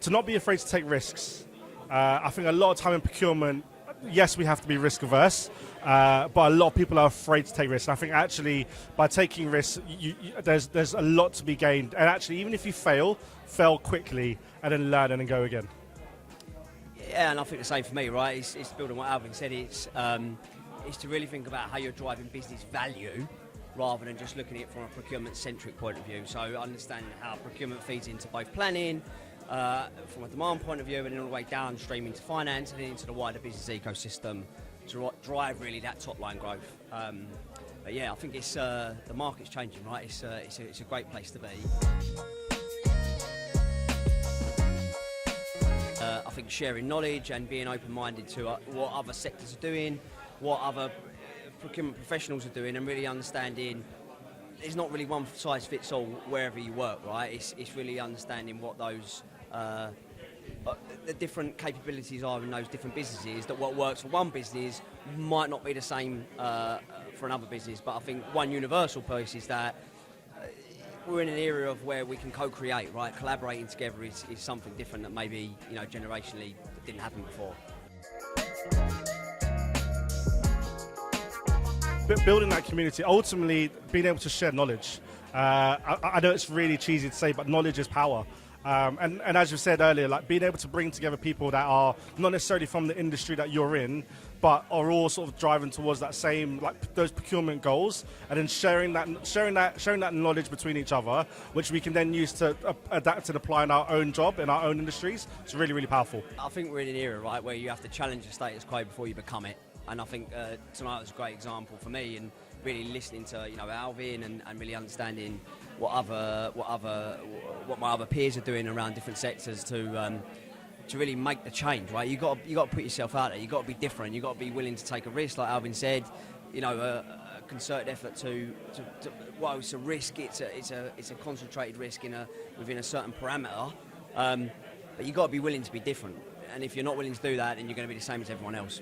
to not be afraid to take risks. I think a lot of time in procurement, yes, we have to be risk averse, but a lot of people are afraid to take risks. And I think actually by taking risks, there's a lot to be gained. And actually, even if you fail quickly and then learn and then go again. Yeah, and I think the same for me, right? It's building what Alvin said. It's to really think about how you're driving business value rather than just looking at it from a procurement-centric point of view. So understanding how procurement feeds into both planning, from a demand point of view, and then all the way downstream into finance and into the wider business ecosystem to drive really that top-line growth. But yeah, I think it's the market's changing, right? It's a great place to be. I think sharing knowledge and being open-minded to what other sectors are doing, what other procurement professionals are doing, and really understanding there's not really one size fits all wherever you work, right? It's really understanding what those the different capabilities are in those different businesses, that what works for one business might not be the same for another business. But I think one universal piece is that we're in an area of where we can co-create, right? Collaborating together is something different that maybe, generationally didn't happen before. Building that community, ultimately being able to share knowledge. I know it's really cheesy to say, but knowledge is power. And as you said earlier, like being able to bring together people that are not necessarily from the industry that you're in, but are all sort of driving towards that same, like those procurement goals, and then sharing that knowledge between each other, which we can then use to adapt and apply in our own job, in our own industries. It's really, really powerful. I think we're in an era, right, where you have to challenge the status quo before you become it. And I think tonight was a great example for me, and really listening to Alvin and really understanding what my other peers are doing around different sectors to really make the change, right? You got to put yourself out there. You got to be different. You got to be willing to take a risk, like Alvin said. A concerted effort to well, it's a risk. It's a concentrated risk within a certain parameter. But you got to be willing to be different. And if you're not willing to do that, then you're going to be the same as everyone else.